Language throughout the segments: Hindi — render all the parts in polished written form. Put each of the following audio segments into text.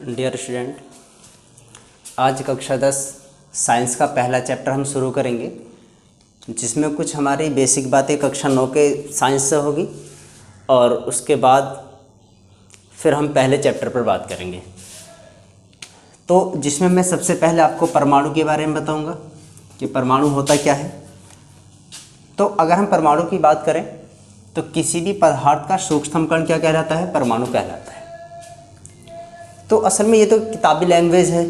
डियर स्टूडेंट, आज कक्षा 10 साइंस का पहला चैप्टर हम शुरू करेंगे, जिसमें कुछ हमारी बेसिक बातें कक्षा 9 के साइंस से होगी और उसके बाद फिर हम पहले चैप्टर पर बात करेंगे। तो जिसमें मैं सबसे पहले आपको परमाणु के बारे में बताऊंगा कि परमाणु होता क्या है। तो अगर हम परमाणु की बात करें तो किसी भी पदार्थ का सूक्ष्म कण क्या कहलाता है? परमाणु कहलाता है। तो असल में ये तो किताबी लैंग्वेज है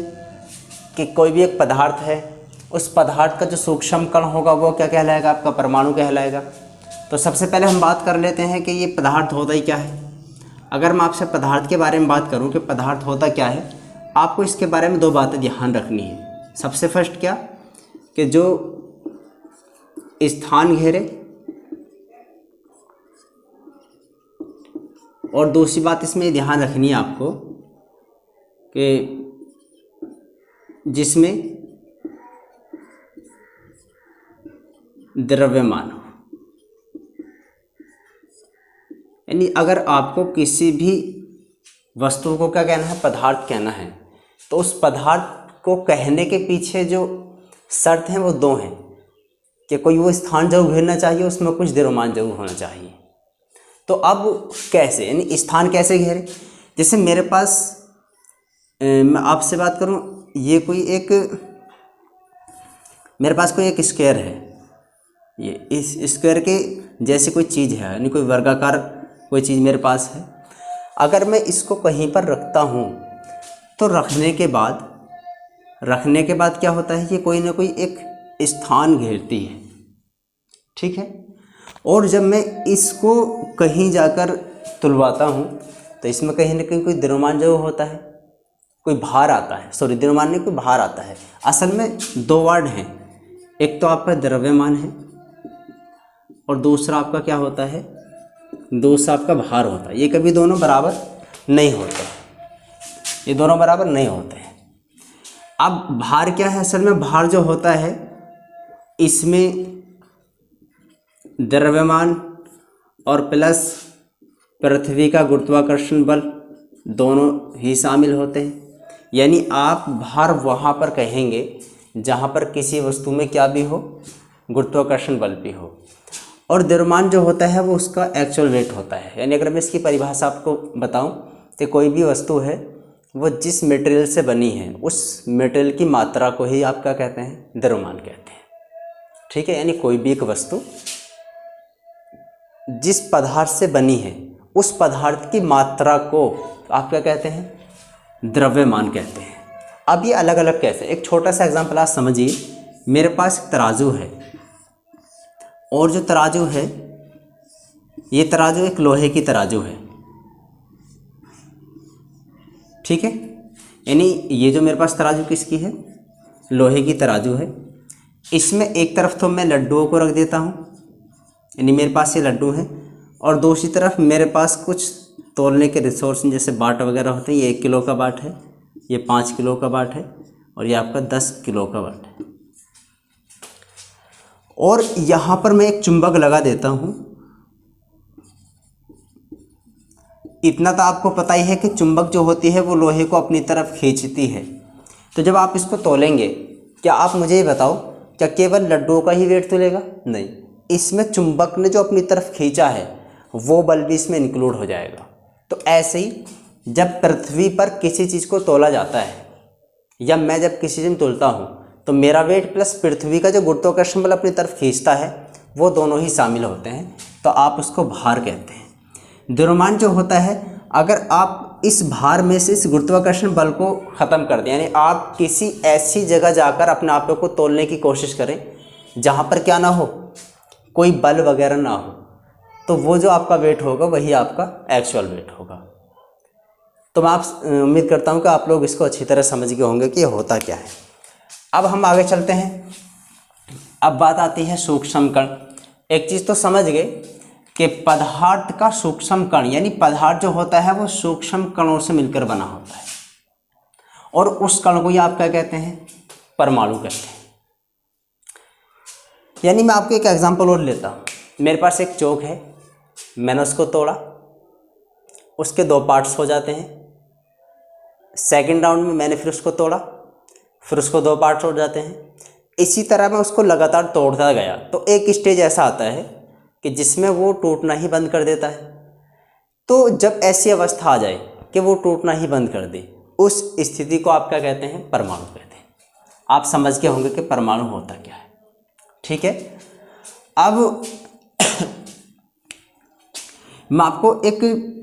कि कोई भी एक पदार्थ है, उस पदार्थ का जो सूक्ष्म कण होगा वो क्या कहलाएगा? आपका परमाणु कहलाएगा। तो सबसे पहले हम बात कर लेते हैं कि ये पदार्थ होता ही क्या है। अगर मैं आपसे पदार्थ के बारे में बात करूं कि पदार्थ होता क्या है, आपको इसके बारे में दो बातें ध्यान रखनी है। सबसे फर्स्ट क्या कि जो स्थान घेरे, और दूसरी बात इसमें ध्यान रखनी है आपको कि जिसमें द्रव्यमान हो। यानी अगर आपको किसी भी वस्तु को क्या कहना है? पदार्थ कहना है, तो उस पदार्थ को कहने के पीछे जो शर्त हैं वो दो हैं कि कोई वो स्थान जरूर घेरना चाहिए, उसमें कुछ द्रव्यमान जरूर होना चाहिए। तो अब कैसे, यानी स्थान कैसे घेरे? जैसे मेरे पास मैं आपसे बात करूं, ये कोई एक मेरे पास कोई एक स्क्वायर है, ये इस स्क्वायर के जैसी कोई चीज़ है, यानी कोई वर्गाकार कोई चीज़ मेरे पास है। अगर मैं इसको कहीं पर रखता हूँ तो रखने के बाद क्या होता है कि कोई ना कोई एक स्थान घेरती है, ठीक है। और जब मैं इसको कहीं जाकर तुलवाता हूँ तो इसमें कहीं ना कहीं कोई द्रव्यमान जो होता है, कोई भार आता है। सॉरी, द्रव्यमान नहीं, कोई भार आता है। असल में दो वर्ड हैं, एक तो आपका द्रव्यमान है और दूसरा आपका क्या होता है? दूसरा आपका भार होता है। ये कभी दोनों बराबर नहीं होते, ये दोनों बराबर नहीं होते हैं। अब भार क्या है? असल में भार जो होता है इसमें द्रव्यमान और प्लस पृथ्वी का गुरुत्वाकर्षण बल दोनों ही शामिल होते हैं। यानी आप भार वहाँ पर कहेंगे जहाँ पर किसी वस्तु में क्या भी हो, गुरुत्वाकर्षण बल भी हो। और द्रव्यमान जो होता है वो उसका एक्चुअल वेट होता है। यानी अगर मैं इसकी परिभाषा आपको बताऊं तो कोई भी वस्तु है वो जिस मटेरियल से बनी है उस मटेरियल की मात्रा को ही आप क्या कहते हैं? द्रव्यमान कहते हैं, ठीक है। यानी कोई भी एक वस्तु जिस पदार्थ से बनी है उस पदार्थ की मात्रा को आप क्या कहते हैं? द्रव्यमान कहते हैं। अब ये अलग अलग कैसे? एक छोटा सा एग्जांपल आप समझिए। मेरे पास एक तराजू है और जो तराजू है ये तराजू एक लोहे की तराजू है, ठीक है। यानी ये जो मेरे पास तराजू किसकी है? लोहे की तराजू है। इसमें एक तरफ तो मैं लड्डुओं को रख देता हूँ, यानी मेरे पास ये लड्डू हैं, और दूसरी तरफ मेरे पास कुछ तोलने के रिसोर्स जैसे बाट वगैरह होते हैं। ये 1 किलो का बाट है, ये 5 किलो का बाट है और ये आपका 10 किलो का बाट है। और यहाँ पर मैं एक चुंबक लगा देता हूँ। इतना तो आपको पता ही है कि चुंबक जो होती है वो लोहे को अपनी तरफ खींचती है। तो जब आप इसको तोलेंगे, क्या आप मुझे ये बताओ, क्या केवल लड्डुओं का ही वेट तोलेगा? नहीं, इसमें चुंबक ने जो अपनी तरफ खींचा है वो बल भी इसमें इंक्लूड हो जाएगा। तो ऐसे ही जब पृथ्वी पर किसी चीज़ को तोला जाता है या मैं जब किसी चीज़ में तोलता हूँ तो मेरा वेट प्लस पृथ्वी का जो गुरुत्वाकर्षण बल अपनी तरफ खींचता है वो दोनों ही शामिल होते हैं, तो आप उसको भार कहते हैं। द्रव्यमान जो होता है, अगर आप इस भार में से इस गुरुत्वाकर्षण बल को ख़त्म कर दें, यानी आप किसी ऐसी जगह जाकर अपने आप को तोलने की कोशिश करें जहाँ पर क्या ना हो, कोई बल वगैरह ना हो, तो वो जो आपका वेट होगा वही आपका एक्चुअल वेट होगा। तो मैं आप उम्मीद करता हूँ कि आप लोग इसको अच्छी तरह समझ गए होंगे कि ये होता क्या है। अब हम आगे चलते हैं। अब बात आती है सूक्ष्म कण। एक चीज़ तो समझ गए कि पदार्थ का सूक्ष्म कण, यानी पदार्थ जो होता है वो सूक्ष्म कणों से मिलकर बना होता है, और उस कण को ही आप क्या कहते हैं? परमाणु कहते हैं। यानी मैं आपको एक एग्जांपल और लेता हूँ। मेरे पास एक चौक है, मैंने उसको तोड़ा, उसके दो पार्ट्स हो जाते हैं, सेकंड राउंड में मैंने फिर उसको तोड़ा, फिर उसको 2 पार्ट हो जाते हैं। इसी तरह मैं उसको लगातार तोड़ता गया तो एक स्टेज ऐसा आता है कि जिसमें वो टूटना ही बंद कर देता है। तो जब ऐसी अवस्था आ जाए कि वो टूटना ही बंद कर दे, उस स्थिति को आप क्या कहते हैं? परमाणु कहते हैं। आप समझ के होंगे कि परमाणु होता क्या है। ठीक है, अब मैं आपको एक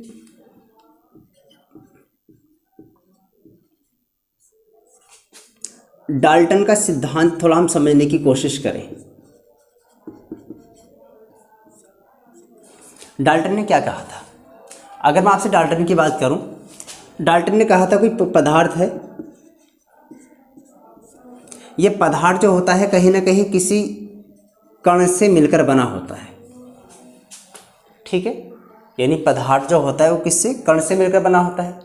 डाल्टन का सिद्धांत थोड़ा हम समझने की कोशिश करें। डाल्टन ने क्या कहा था? अगर मैं आपसे डाल्टन की बात करूं, डाल्टन ने कहा था कोई पदार्थ है, ये पदार्थ जो होता है कहीं ना कहीं किसी कण से मिलकर बना होता है। ठीक है, यानी पदार्थ जो होता है वो किससे? कण से मिलकर बना होता है।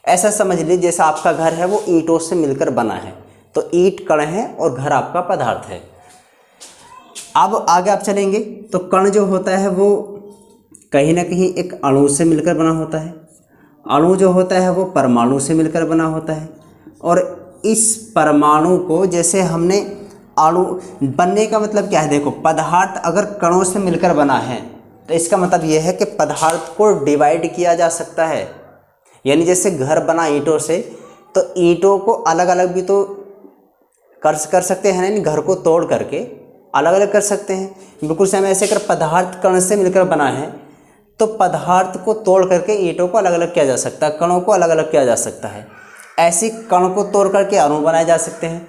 ऐसा समझ लीजिए जैसा आपका घर है वो ईंटों से मिलकर बना है, तो ईंट कण है और घर आपका पदार्थ है। अब आगे आप चलेंगे तो कण जो होता है वो कहीं ना कहीं एक अणु से मिलकर बना होता है, अणु जो होता है वो परमाणु से मिलकर बना होता है। और इस परमाणु को जैसे हमने अणु बनने का मतलब क्या है? देखो, पदार्थ अगर कणों से मिलकर बना है तो इसका मतलब यह है कि पदार्थ को डिवाइड किया जा सकता है। यानी जैसे घर बना ईंटों से, तो ईंटों को अलग अलग भी तो कर सकते हैं, यानी घर को तोड़ करके अलग अलग कर सकते हैं। बिल्कुल सेम ऐसे अगर पदार्थ कण से मिलकर बना है तो पदार्थ को तोड़ करके ईंटों को अलग अलग किया जा सकता है, कणों को अलग अलग किया जा सकता है। ऐसी कण को तोड़ करके अणु बनाए जा सकते हैं,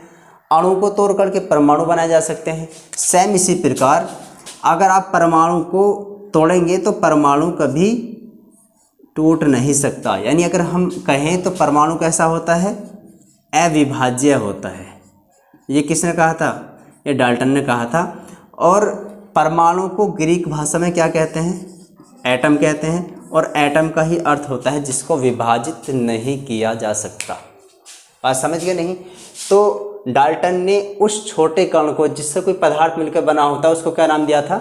अणु को तोड़ करके परमाणु बनाए जा सकते हैं। सेम इसी प्रकार अगर आप परमाणु को तोड़ेंगे तो परमाणु कभी टूट नहीं सकता। यानी अगर हम कहें तो परमाणु कैसा होता है? अविभाज्य होता है। ये किसने कहा था? ये डाल्टन ने कहा था। और परमाणु को ग्रीक भाषा में क्या कहते हैं? एटम कहते हैं। और एटम का ही अर्थ होता है जिसको विभाजित नहीं किया जा सकता। बात समझ गए नहीं? तो डाल्टन ने उस छोटे कण को जिससे कोई पदार्थ मिलकर बना होता है उसको क्या नाम दिया था?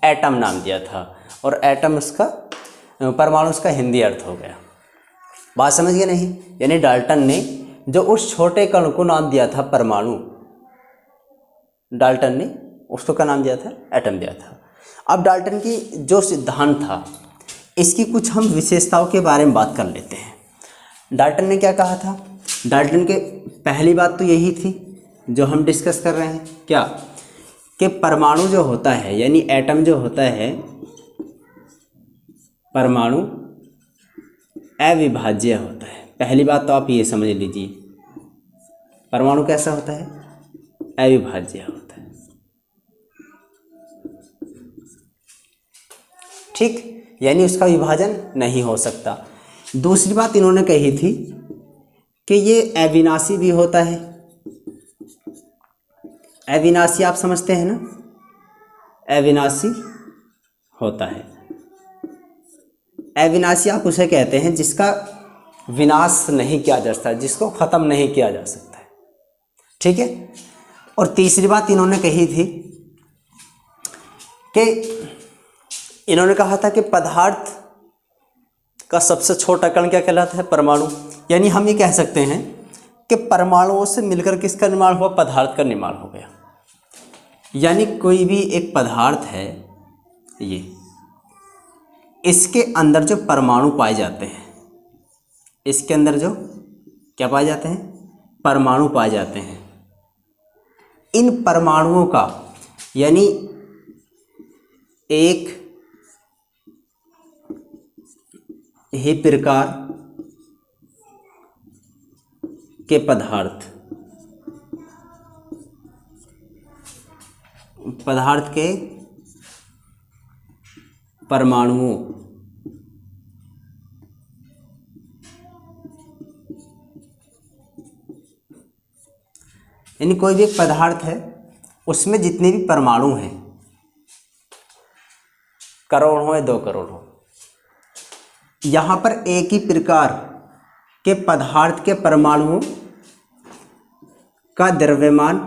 एटम नाम दिया था। और एटम उसका, परमाणु उसका हिंदी अर्थ हो गया। बात समझ गए नहीं? यानी डाल्टन ने जो उस छोटे कण को नाम दिया था परमाणु, डाल्टन ने उसको क्या नाम दिया था? एटम दिया था। अब डाल्टन की जो सिद्धांत था इसकी कुछ हम विशेषताओं के बारे में बात कर लेते हैं। डाल्टन ने क्या कहा था? डाल्टन के पहली बात तो यही थी जो हम डिस्कस कर रहे हैं, क्या? कि परमाणु जो होता है यानी एटम जो होता है, परमाणु अविभाज्य होता है। पहली बात तो आप ये समझ लीजिए, परमाणु कैसा होता है? अविभाज्य होता है। ठीक, यानी उसका विभाजन नहीं हो सकता। दूसरी बात इन्होंने कही थी कि ये अविनाशी भी होता है। अविनाशी आप समझते हैं ना? अविनाशी होता है। अविनाशी आप उसे कहते हैं जिसका विनाश नहीं किया जा सकता, जिसको ख़त्म नहीं किया जा सकता है। ठीक है। और तीसरी बात इन्होंने कही थी कि इन्होंने कहा था कि पदार्थ का सबसे छोटा कण क्या कहलाता है? परमाणु। यानी हम ये कह सकते हैं कि परमाणुओं से मिलकर किसका निर्माण हुआ? पदार्थ का निर्माण हो गया। यानी कोई भी एक पदार्थ है, ये इसके अंदर जो परमाणु पाए जाते हैं, इसके अंदर जो क्या पाए जाते हैं? परमाणु पाए जाते हैं। इन परमाणुओं का यानी एक ही प्रकार के पदार्थ के परमाणुओं यानी कोई भी एक पदार्थ है उसमें जितने भी परमाणु हैं, करोड़ हो या 2 करोड़ हो, यहाँ पर एक ही प्रकार के पदार्थ के परमाणुओं का द्रव्यमान,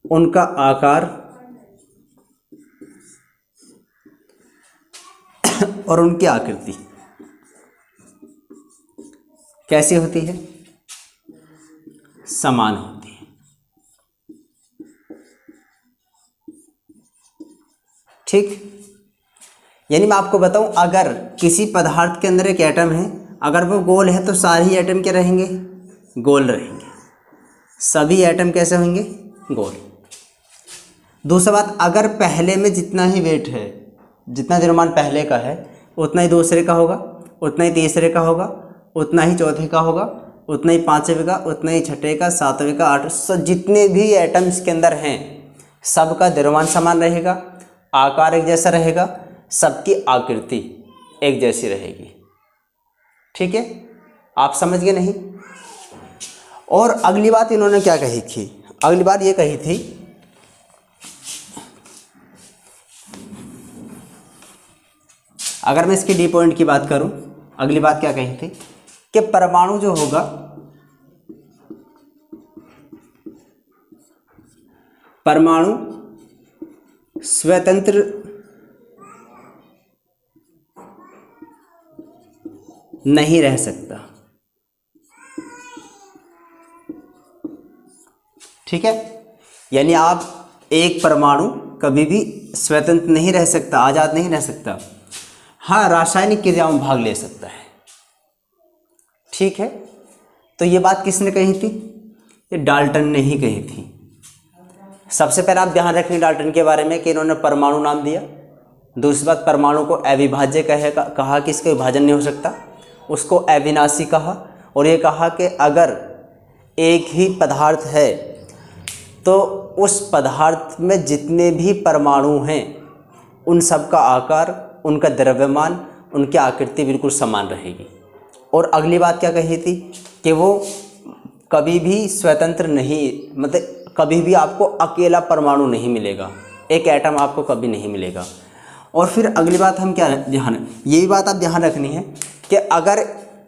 उनका आकार और उनकी आकृति कैसी होती है? समान होती है। ठीक, यानी मैं आपको बताऊं, अगर किसी पदार्थ के अंदर एक एटम है, अगर वो गोल है तो सारे ही एटम क्या रहेंगे? गोल रहेंगे। सभी एटम कैसे होंगे? गोल। दूसरी बात, अगर पहले में जितना ही वेट है, जितना द्रव्यमान पहले का है उतना ही दूसरे का होगा, उतना ही तीसरे का होगा, उतना ही चौथे का होगा, उतना ही पांचवें का, उतना ही छठे का, सातवें का, आठवें, जितने भी एटम्स के अंदर हैं सबका द्रव्यमान समान रहेगा, आकार एक जैसा रहेगा, सबकी आकृति एक जैसी रहेगी। ठीक है, आप समझ गए नहीं? और अगली बात इन्होंने क्या कही थी? अगली बात ये कही थी, अगर मैं इसकी डी पॉइंट की बात करूं, अगली बात क्या कही थी कि परमाणु जो होगा, परमाणु स्वतंत्र नहीं रह सकता। ठीक है, यानी आप एक परमाणु कभी भी स्वतंत्र नहीं रह सकता, आजाद नहीं रह सकता। हाँ, रासायनिक क्रियाओं में भाग ले सकता है। ठीक है, तो ये बात किसने कही थी? ये डाल्टन ने ही कही थी। सबसे पहले आप ध्यान रखें डाल्टन के बारे में कि इन्होंने परमाणु नाम दिया। दूसरी बात, परमाणु को अविभाज्य कहा कि इसका विभाजन नहीं हो सकता, उसको अविनाशी कहा, और ये कहा कि अगर एक ही पदार्थ है तो उस पदार्थ में जितने भी परमाणु हैं उन सब का आकार, उनका द्रव्यमान, उनकी आकृति बिल्कुल समान रहेगी। और अगली बात क्या कही थी कि वो कभी भी स्वतंत्र नहीं, मतलब कभी भी आपको अकेला परमाणु नहीं मिलेगा, एक एटम आपको कभी नहीं मिलेगा। और फिर अगली बात हम क्या ध्यान, ये भी बात आप ध्यान रखनी है कि अगर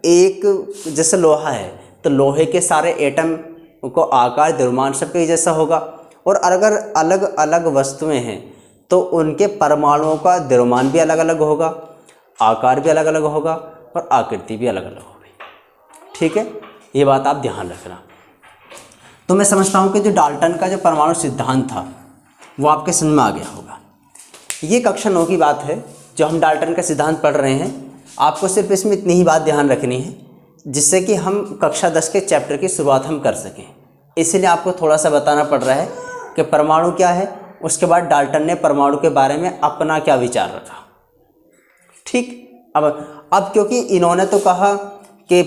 एक जैसे लोहा है तो लोहे के सारे एटम को आकार, द्रव्यमान सब एक जैसा होगा, और अगर अलग अलग वस्तुएं हैं तो उनके परमाणुओं का द्रव्यमान भी अलग अलग होगा, आकार भी अलग अलग होगा, और आकृति भी अलग अलग होगी। ठीक है, ये बात आप ध्यान रखना। तो मैं समझता हूँ कि जो डाल्टन का जो परमाणु सिद्धांत था वो आपके समझ में आ गया होगा। ये कक्षा 9 की बात है जो हम डाल्टन का सिद्धांत पढ़ रहे हैं। आपको सिर्फ इसमें इतनी ही बात ध्यान रखनी है जिससे कि हम कक्षा 10 के चैप्टर की शुरुआत हम कर सकें। इसलिए आपको थोड़ा सा बताना पड़ रहा है कि परमाणु क्या है, उसके बाद डाल्टन ने परमाणु के बारे में अपना क्या विचार रखा। ठीक, अब क्योंकि इन्होंने तो कहा कि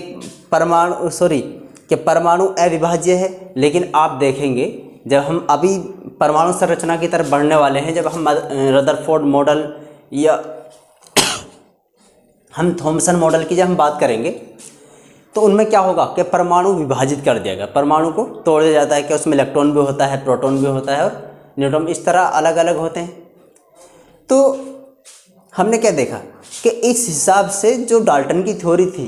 परमाणु अविभाज्य है, लेकिन आप देखेंगे जब हम अभी परमाणु संरचना की तरफ बढ़ने वाले हैं, जब हम रदरफोर्ड मॉडल या हम थॉमसन मॉडल की जब हम बात करेंगे तो उनमें क्या होगा कि परमाणु विभाजित कर दिया गया, परमाणु को तोड़ दिया जाता है कि उसमें इलेक्ट्रॉन भी होता है, प्रोटॉन भी होता है और न्यूट्रॉन, इस तरह अलग अलग होते हैं। तो हमने क्या देखा कि इस हिसाब से जो डाल्टन की थ्योरी थी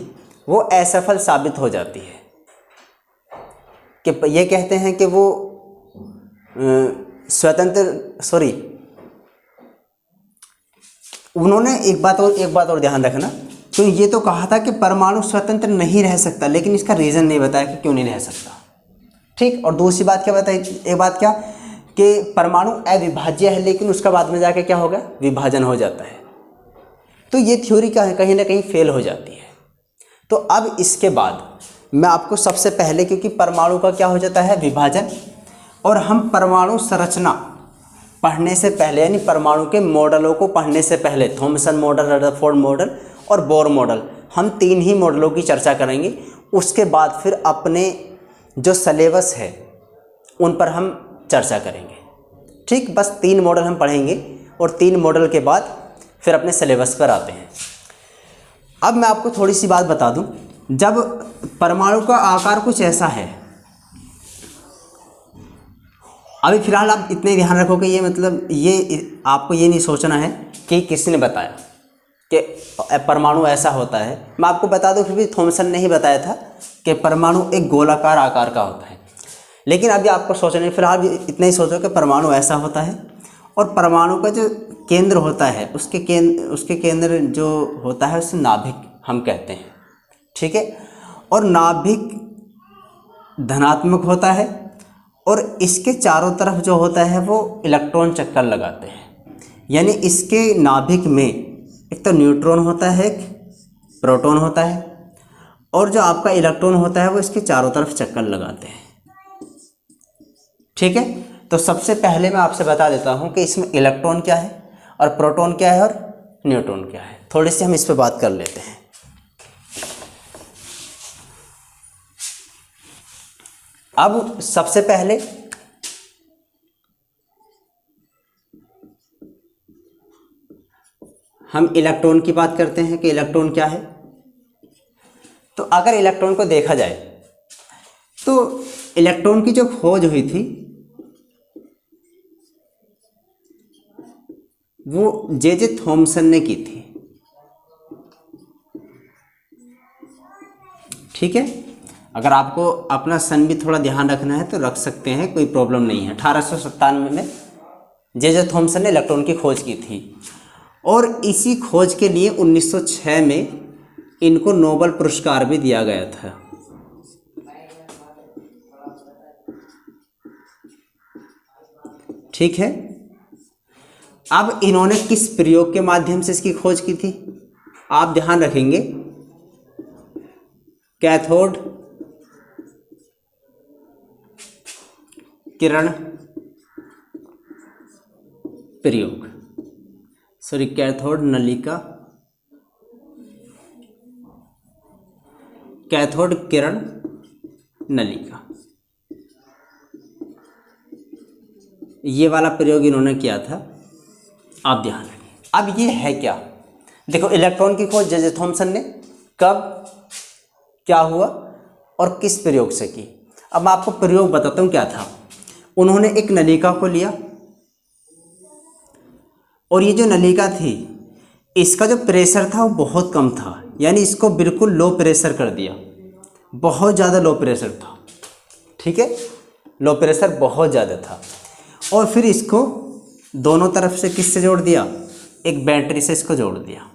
वो असफल साबित हो जाती है, कि ये कहते हैं कि वो उन्होंने एक बात और ध्यान रखना, तो ये तो कहा था कि परमाणु स्वतंत्र नहीं रह सकता, लेकिन इसका रीज़न नहीं बताया कि क्यों नहीं रह सकता। ठीक, और दूसरी बात क्या बताई, एक बात क्या कि परमाणु अविभाज्य है, लेकिन उसका बाद में जाके क्या होगा, विभाजन हो जाता है। तो ये थ्योरी क्या है, कहीं ना कहीं फेल हो जाती है। तो अब इसके बाद मैं आपको सबसे पहले, क्योंकि परमाणु का क्या हो जाता है, विभाजन, और हम परमाणु संरचना पढ़ने से पहले यानी परमाणु के मॉडलों को पढ़ने से पहले थॉमसन मॉडल, रदरफोर्ड मॉडल और बोर मॉडल, हम 3 ही मॉडलों की चर्चा करेंगे। उसके बाद फिर अपने जो सिलेबस है उन पर हम चर्चा करेंगे। ठीक, बस 3 मॉडल हम पढ़ेंगे और 3 मॉडल के बाद फिर अपने सिलेबस पर आते हैं। अब मैं आपको थोड़ी सी बात बता दूं, जब परमाणु का आकार कुछ ऐसा है, अभी फिलहाल आप इतने ध्यान रखो कि ये मतलब ये आपको ये नहीं सोचना है कि किसने बताया कि परमाणु ऐसा होता है। मैं आपको बता दूं, फिर भी थॉमसन ने ही बताया था कि परमाणु एक गोलाकार आकार का होता है, लेकिन अभी आपको सोचना है, फिलहाल इतना ही सोचो कि परमाणु ऐसा होता है, और परमाणु का जो केंद्र होता है उसके केंद्र जो होता है उसे नाभिक हम कहते हैं। ठीक है, और नाभिक धनात्मक होता है और इसके चारों तरफ जो होता है वो इलेक्ट्रॉन चक्कर लगाते हैं। यानी इसके नाभिक में एक तो न्यूट्रॉन होता है, एक प्रोटॉन होता है, और जो आपका इलेक्ट्रॉन होता है वो इसके चारों तरफ चक्कर लगाते हैं। ठीक है, तो सबसे पहले मैं आपसे बता देता हूँ कि इसमें इलेक्ट्रॉन क्या है और प्रोटॉन क्या है और न्यूट्रॉन क्या है। थोड़ी सी हम इस पर बात कर लेते हैं। अब सबसे पहले हम इलेक्ट्रॉन की बात करते हैं कि इलेक्ट्रॉन क्या है। तो अगर इलेक्ट्रॉन को देखा जाए तो इलेक्ट्रॉन की जो खोज हुई थी वो जे थॉमसन ने की थी। ठीक है, अगर आपको अपना सन भी थोड़ा ध्यान रखना है तो रख सकते हैं, कोई प्रॉब्लम नहीं है। 1897 में जे थॉमसन ने इलेक्ट्रॉन की खोज की थी और इसी खोज के लिए 1906 में इनको नोबेल पुरस्कार भी दिया गया था। ठीक है, अब इन्होंने किस प्रयोग के माध्यम से इसकी खोज की थी आप ध्यान रखेंगे। कैथोड किरण प्रयोग, कैथोड नलिका, कैथोड किरण नलिका, ये वाला प्रयोग इन्होंने किया था। आप ध्यान रखें। अब ये है क्या, देखो इलेक्ट्रॉन की खोज जे थॉमसन ने कब क्या हुआ और किस प्रयोग से की। अब मैं आपको प्रयोग बताता हूँ क्या था। उन्होंने एक नलिका को लिया और ये जो नलिका थी इसका जो प्रेशर था वो बहुत कम था, यानी इसको बिल्कुल लो प्रेशर कर दिया, बहुत ज़्यादा लो प्रेशर था। ठीक है, लो प्रेशर बहुत ज़्यादा था। और फिर इसको दोनों तरफ से किससे जोड़ दिया, एक बैटरी से इसको जोड़ दिया।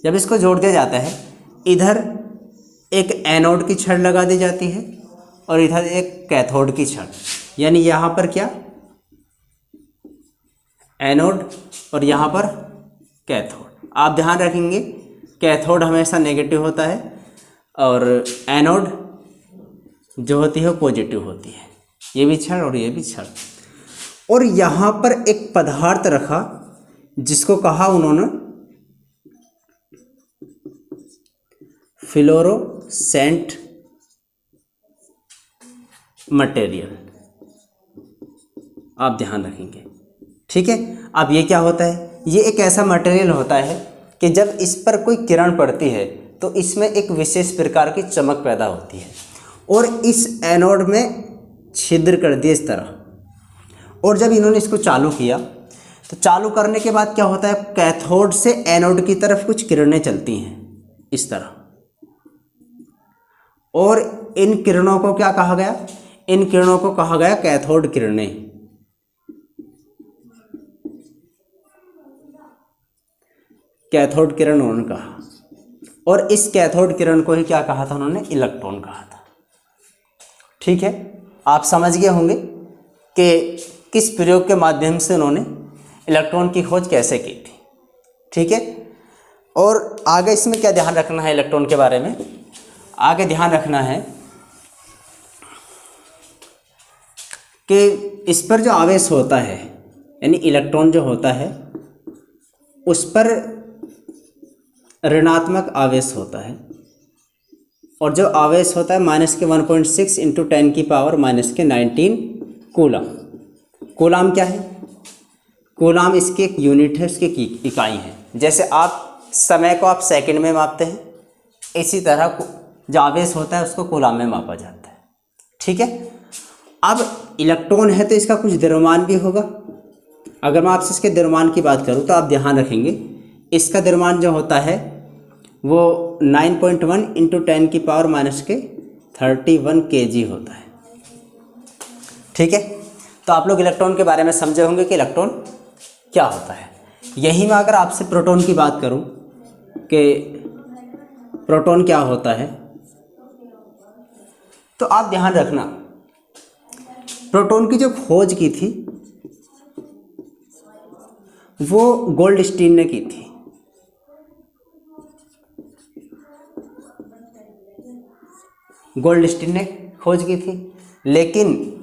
जब इसको जोड़ दिया जाता है इधर एक एनोड की छड़ लगा दी जाती है और इधर एक कैथोड की छड़, यानी यहाँ पर क्या एनोड और यहाँ पर कैथोड। आप ध्यान रखेंगे कैथोड हमेशा नेगेटिव होता है और एनोड जो होती है वो पॉजिटिव होती है। ये भी छड़ और ये भी छड़। और यहाँ पर एक पदार्थ रखा जिसको कहा उन्होंने फ्लोरोसेंट मटेरियल। आप ध्यान रखेंगे। ठीक है, अब ये क्या होता है, ये एक ऐसा मटेरियल होता है कि जब इस पर कोई किरण पड़ती है तो इसमें एक विशेष प्रकार की चमक पैदा होती है और इस एनोड में छिद्र कर दिए इस तरह। और जब इन्होंने इसको चालू किया तो चालू करने के बाद क्या होता है, कैथोड से एनोड की तरफ कुछ किरणें चलती हैं इस तरह, और इन किरणों को क्या कहा गया, इन किरणों को कहा गया कैथोड किरणें। कैथोड किरण उन्होंने कहा, और इस कैथोड किरण को ही क्या कहा था उन्होंने, इलेक्ट्रॉन कहा था। ठीक है, आप समझ गए होंगे कि किस प्रयोग के माध्यम से उन्होंने इलेक्ट्रॉन की खोज कैसे की थी। ठीक है, और आगे इसमें क्या ध्यान रखना है इलेक्ट्रॉन के बारे में, आगे ध्यान रखना है कि इस पर जो आवेश होता है यानी इलेक्ट्रॉन जो होता है उस पर ऋणात्मक आवेश होता है, और जो आवेश होता है -1.6 × 10⁻⁻19 कूलम। कूलम क्या है, कूलम इसकी एक यूनिट है, उसकी एक इकाई है। जैसे आप समय को आप सेकंड में मापते हैं, इसी तरह जो आवेश होता है उसको कूलम में मापा जाता है। ठीक है, अब इलेक्ट्रॉन है तो इसका कुछ द्रव्यमान भी होगा। अगर मैं आपसे इसके द्रव्यमान की बात करूं तो आप ध्यान रखेंगे इसका द्रव्यमान जो होता है वो 9.1 × 10⁻31 kg होता है। ठीक है, तो आप लोग इलेक्ट्रॉन के बारे में समझे होंगे कि इलेक्ट्रॉन क्या होता है। यही मैं अगर आपसे प्रोटॉन की बात करूं कि प्रोटॉन क्या होता है, तो आप ध्यान रखना प्रोटॉन की जो खोज की थी वो गोल्डस्टीन ने की थी। गोल्डस्टीन ने खोज की थी, लेकिन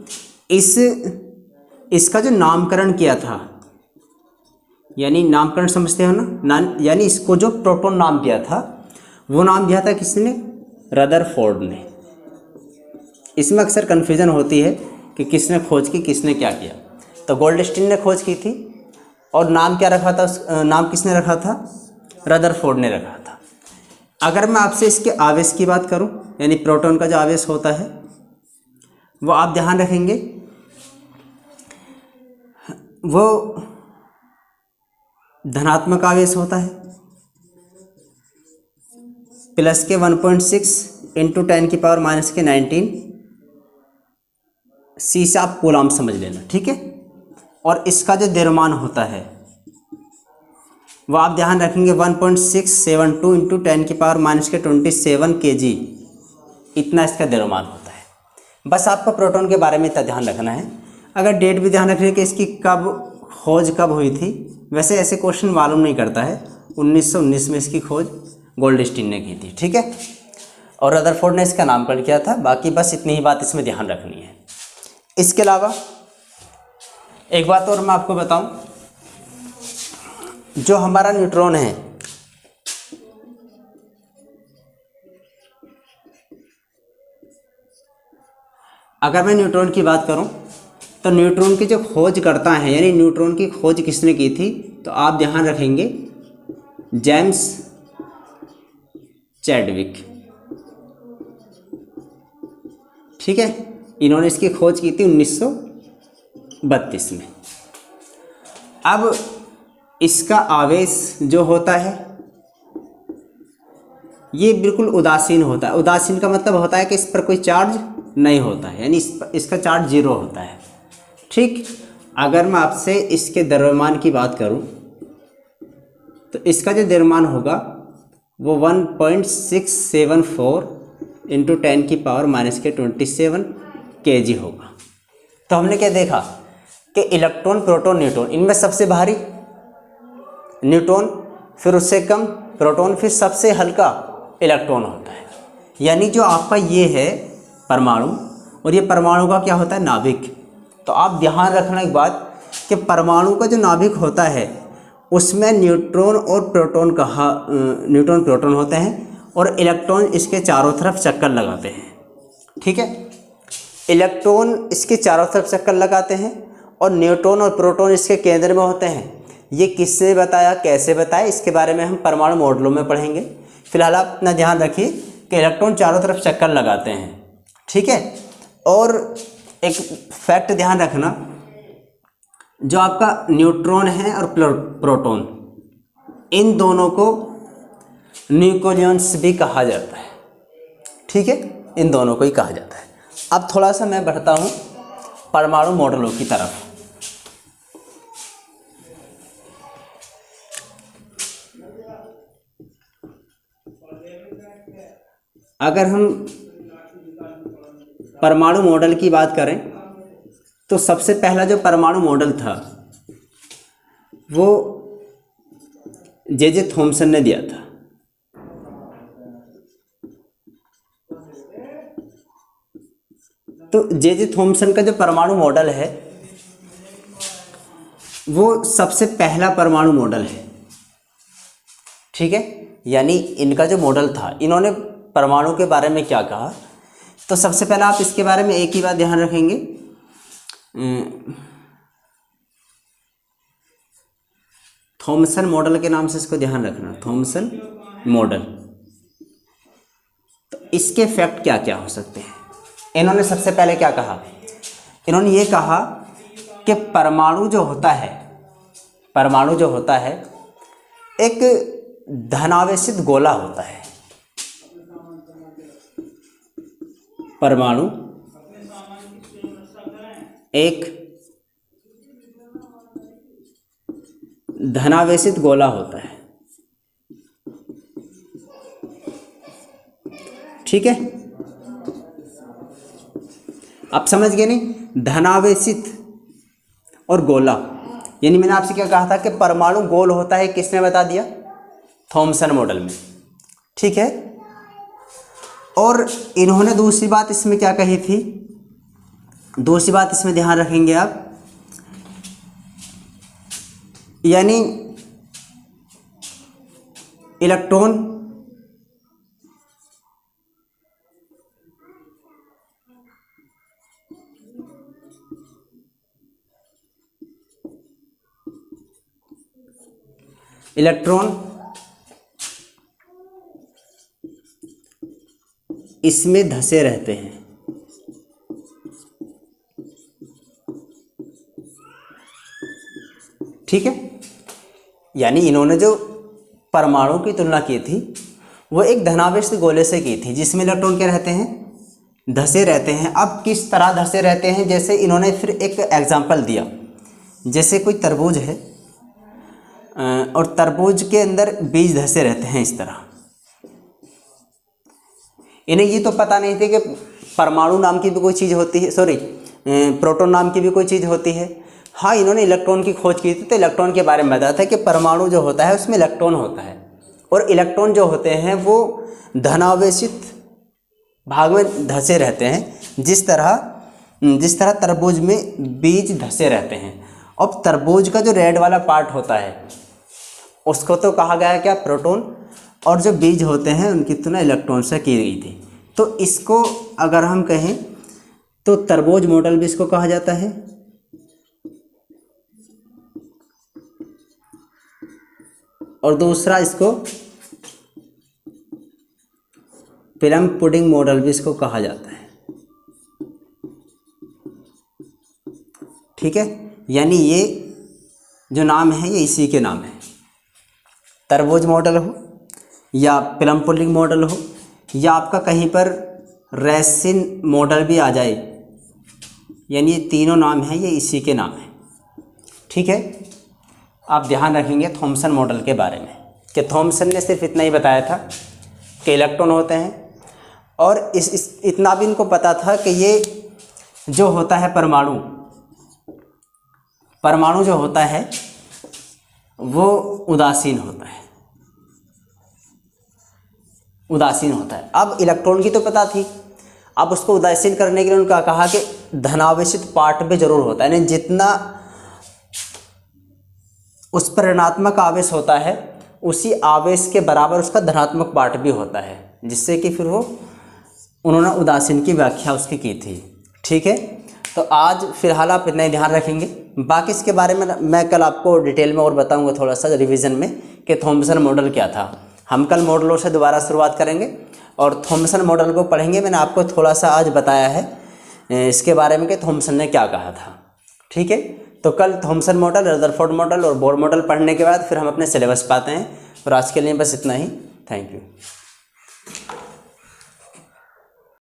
इसका जो नामकरण किया था, यानी नामकरण समझते हो ना, यानी इसको जो प्रोटॉन नाम दिया था वो नाम दिया था किसने, रदरफोर्ड ने। इसमें अक्सर कन्फ्यूज़न होती है कि किसने खोज की, किसने क्या किया। तो गोल्डस्टीन ने खोज की थी और नाम क्या रखा था, नाम किसने रखा था, रदरफोर्ड ने रखा था। अगर मैं आपसे इसके आवेश की बात करूं, यानी प्रोटॉन का जो आवेश होता है वो आप ध्यान रखेंगे वो धनात्मक आवेश होता है, प्लस के 1.6 इंटू 10⁻⁻19 सी से आप कूलाम समझ लेना, ठीक है। और इसका जो द्रव्यमान होता है वो आप ध्यान रखेंगे 1.672 इंटू 10⁻⁻27 kg, इतना इसका द्रव्यमान होता है। बस आपको प्रोटॉन के बारे में इतना ध्यान रखना है। अगर डेट भी ध्यान रखिए कि इसकी खोज कब हुई थी, वैसे ऐसे क्वेश्चन मालूम नहीं करता है। 1919 में इसकी खोज गोल्डस्टीन ने की थी, ठीक है, और रदरफोर्ड ने इसका नामकरण किया था। बाकी बस इतनी ही बात इसमें ध्यान रखनी है। इसके अलावा एक बात और मैं आपको बताऊं, जो हमारा न्यूट्रॉन है अगर मैं न्यूट्रॉन की बात करूं तो न्यूट्रॉन की जो खोज करता है, यानी न्यूट्रॉन की खोज किसने की थी, तो आप ध्यान रखेंगे जेम्स चैडविक, ठीक है। इन्होंने इसकी खोज की थी 1932 में। अब इसका आवेश जो होता है ये बिल्कुल उदासीन होता है। उदासीन का मतलब होता है कि इस पर कोई चार्ज नहीं होता है, यानी इसका चार्ज जीरो होता है, ठीक। अगर मैं आपसे इसके द्रव्यमान की बात करूं तो इसका जो द्रव्यमान होगा वो 1.674 इंटू 10⁻⁻27 kg होगा। तो हमने क्या देखा कि इलेक्ट्रॉन, प्रोटॉन, न्यूट्रॉन, इनमें सबसे भारी न्यूट्रॉन, फिर उससे कम प्रोटॉन, फिर सबसे हल्का इलेक्ट्रॉन होता है। यानी जो आपका ये है परमाणु, और ये परमाणु का क्या होता है, नाभिक। तो आप ध्यान रखना एक बात कि परमाणु का जो नाभिक होता है उसमें न्यूट्रॉन और प्रोटॉन न्यूट्रॉन प्रोटॉन होते हैं और इलेक्ट्रॉन इसके चारों तरफ चक्कर लगाते हैं, ठीक है। इलेक्ट्रॉन इसके चारों तरफ चक्कर लगाते हैं और न्यूट्रॉन और प्रोटॉन इसके केंद्र में होते हैं। ये किसने बताया, कैसे बताया, इसके बारे में हम परमाणु मॉडलों में पढ़ेंगे। फिलहाल आप अपना ध्यान रखिए कि इलेक्ट्रॉन चारों तरफ चक्कर लगाते हैं, ठीक है। और एक फैक्ट ध्यान रखना, जो आपका न्यूट्रॉन है और प्रोटॉन, इन दोनों को न्यूक्लियंस भी कहा जाता है, ठीक है, इन दोनों को ही कहा जाता है। अब थोड़ा सा मैं बढ़ता हूँ परमाणु मॉडलों की तरफ। अगर हम परमाणु मॉडल की बात करें तो सबसे पहला जो परमाणु मॉडल था वो जे थॉमसन ने दिया था। तो जे थॉमसन का जो परमाणु मॉडल है वो सबसे पहला परमाणु मॉडल है, ठीक है। यानी इनका जो मॉडल था, इन्होंने परमाणु के बारे में क्या कहा, तो सबसे पहले आप इसके बारे में एक ही बात ध्यान रखेंगे, थॉमसन मॉडल के नाम से इसको ध्यान रखना, थॉमसन मॉडल। तो इसके फैक्ट क्या क्या हो सकते हैं। इन्होंने सबसे पहले क्या कहा, इन्होंने ये कहा कि परमाणु जो होता है एक धनावेशित गोला होता है। परमाणु एक धनावेशित गोला होता है। ठीक है, आप समझ गए नहीं। धनावेशित और गोला, यानी मैंने आपसे क्या कहा था कि परमाणु गोल होता है, किसने बता दिया? थॉमसन मॉडल में, ठीक है। और इन्होंने दूसरी बात इसमें क्या कही थी, दूसरी बात इसमें ध्यान रखेंगे आप, यानी इलेक्ट्रॉन इसमें धंसे रहते हैं, ठीक है। यानी इन्होंने जो परमाणु की तुलना की थी वो एक धनावेश गोले से की थी, जिसमें इलेक्ट्रॉन क्या रहते हैं? धंसे रहते हैं। अब किस तरह धंसे रहते हैं, जैसे इन्होंने फिर एक एग्जाम्पल दिया, जैसे कोई तरबूज है और तरबूज के अंदर बीज धंसे रहते हैं इस तरह। इन्हें ये तो पता नहीं थी कि परमाणु नाम की भी कोई चीज़ होती है, सॉरी प्रोटॉन नाम की भी कोई चीज़ होती है। हाँ, इन्होंने इलेक्ट्रॉन की खोज की थी, तो इलेक्ट्रॉन के बारे में बताया था कि परमाणु जो होता है उसमें इलेक्ट्रॉन होता है, और इलेक्ट्रॉन जो होते हैं वो धनावेशित भाग में धंसे रहते हैं, जिस तरह तरबूज में बीज धंसे रहते हैं। अब तरबूज का जो रेड वाला पार्ट होता है उसको तो कहा गया है क्या? प्रोटॉन, और जो बीज होते हैं उनकी तुलना इलेक्ट्रॉन से की गई थी। तो इसको अगर हम कहें तो तरबूज मॉडल भी इसको कहा जाता है, और दूसरा इसको प्लम पुडिंग मॉडल भी इसको कहा जाता है, ठीक है। यानी ये जो नाम है ये इसी के नाम है, तरबूज मॉडल हो या प्लम पुडिंग मॉडल हो या आपका कहीं पर रेसिन मॉडल भी आ जाए, यानी ये तीनों नाम हैं, ये इसी के नाम है, ठीक है। आप ध्यान रखेंगे थॉमसन मॉडल के बारे में कि थॉमसन ने सिर्फ इतना ही बताया था कि इलेक्ट्रॉन होते हैं, और इतना भी इनको पता था कि ये जो होता है परमाणु जो होता है वो उदासीन होता है, उदासीन होता है। अब इलेक्ट्रॉन की तो पता थी, अब उसको उदासीन करने के लिए उनका कहा कि धनावेशित पार्ट भी जरूर होता है, यानी जितना उस पर ऋणात्मक आवेश होता है उसी आवेश के बराबर उसका धनात्मक पार्ट भी होता है, जिससे कि फिर वो उन्होंने उदासीन की व्याख्या उसकी की थी, ठीक है। तो आज फिलहाल आप इतना ही ध्यान रखेंगे, बाकी इसके बारे में मैं कल आपको डिटेल में और बताऊंगा थोड़ा सा रिवीजन में कि थॉमसन मॉडल क्या था। हम कल मॉडलों से दोबारा शुरुआत करेंगे और थॉमसन मॉडल को पढ़ेंगे। मैंने आपको थोड़ा सा आज बताया है इसके बारे में कि थॉमसन ने क्या कहा था, ठीक है। तो कल थॉमसन मॉडल, रदरफोर्ड मॉडल और बोर मॉडल पढ़ने के बाद फिर हम अपने सिलेबस पाते हैं। और आज के लिए बस इतना ही। Thank you.